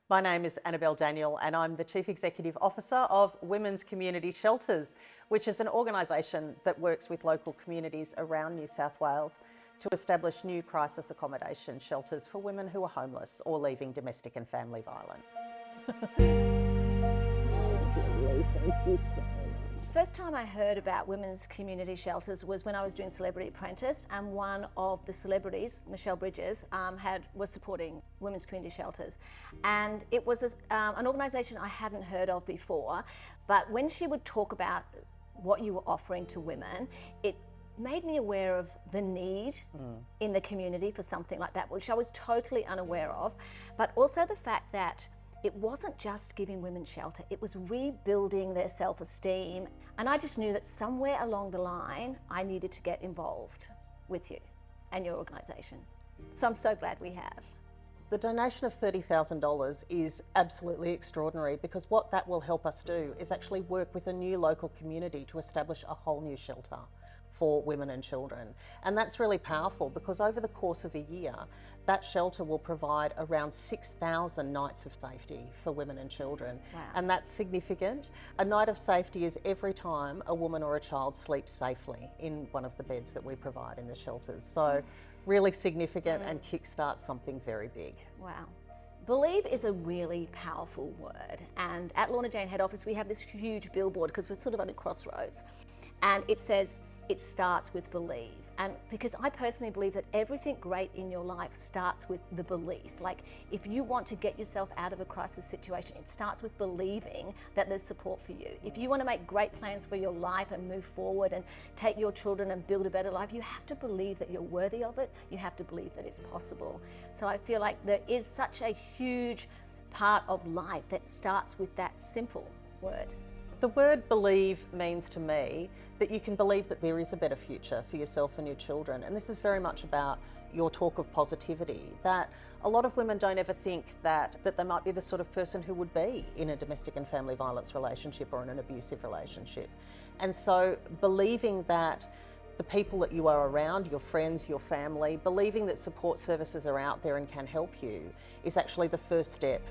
My name is Annabelle Daniel and I'm the Chief Executive Officer of Women's Community Shelters, which is an organisation that works with local communities around New South Wales to establish new crisis accommodation shelters for women who are homeless or leaving domestic and family violence. First time I heard about women's community shelters was when I was doing Celebrity Apprentice, and one of the celebrities, Michelle Bridges, was supporting women's community shelters, and it was an organisation I hadn't heard of before. But when she would talk about what you were offering to women, it made me aware of the need in the community for something like that, which I was totally unaware of, but also the fact that it wasn't just giving women shelter, it was rebuilding their self-esteem. And I just knew that somewhere along the line, I needed to get involved with you and your organisation. So I'm so glad we have. The donation of $30,000 is absolutely extraordinary, because what that will help us do is actually work with a new local community to establish a whole new shelter for women and children. And that's really powerful, because over the course of a year, that shelter will provide around 6,000 nights of safety for women and children. Wow. And that's significant. A night of safety is every time a woman or a child sleeps safely in one of the beds that we provide in the shelters. So really significant and kickstart something very big. Wow. Believe is a really powerful word. And at Lorna Jane head office, we have this huge billboard, because we're sort of at a crossroads. And it says, it starts with believe. And because I personally believe that everything great in your life starts with the belief. Like, if you want to get yourself out of a crisis situation, it starts with believing that there's support for you. If you want to make great plans for your life and move forward and take your children and build a better life, you have to believe that you're worthy of it. You have to believe that it's possible. So I feel like there is such a huge part of life that starts with that simple word. The word believe means to me that you can believe that there is a better future for yourself and your children. And this is very much about your talk of positivity, that a lot of women don't ever think that they might be the sort of person who would be in a domestic and family violence relationship or in an abusive relationship. And so believing that the people that you are around, your friends, your family, believing that support services are out there and can help you is actually the first step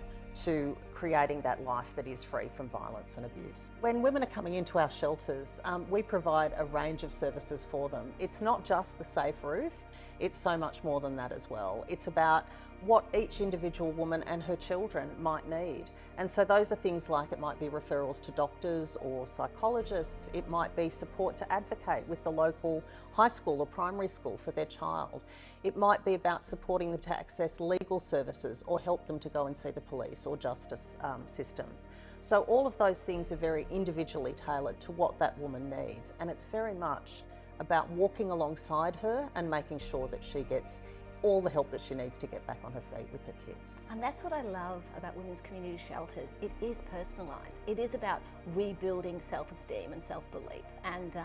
to creating that life that is free from violence and abuse. When women are coming into our shelters, we provide a range of services for them. It's not just the safe roof, it's so much more than that as well. It's about what each individual woman and her children might need. And so those are things like, it might be referrals to doctors or psychologists, it might be support to advocate with the local high school or primary school for their child. It might be about supporting them to access legal services or help them to go and see the police or justice systems. So all of those things are very individually tailored to what that woman needs, and it's very much about walking alongside her and making sure that she gets all the help that she needs to get back on her feet with her kids. And that's what I love about women's community shelters. It is personalised. It is about rebuilding self-esteem and self-belief. And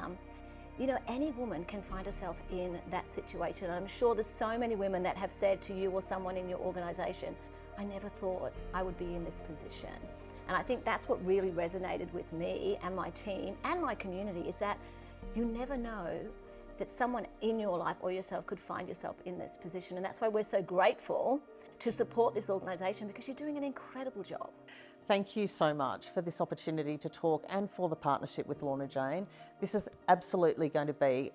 you know, any woman can find herself in that situation. And I'm sure there's so many women that have said to you or someone in your organisation, I never thought I would be in this position. And I think that's what really resonated with me and my team and my community, is that you never know that someone in your life or yourself could find yourself in this position. And that's why we're so grateful to support this organisation, because you're doing an incredible job. Thank you so much for this opportunity to talk and for the partnership with Lorna Jane. This is absolutely going to be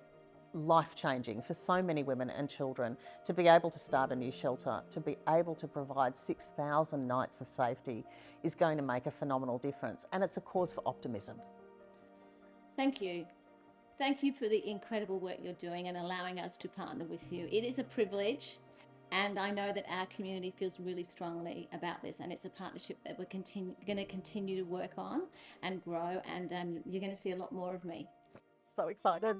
life-changing for so many women and children. To be able to start a new shelter, to be able to provide 6,000 nights of safety is going to make a phenomenal difference, and it's a cause for optimism. Thank you. Thank you for the incredible work you're doing and allowing us to partner with you. It is a privilege, and I know that our community feels really strongly about this, and it's a partnership that we're going to continue to work on and grow, and you're going to see a lot more of me. So excited.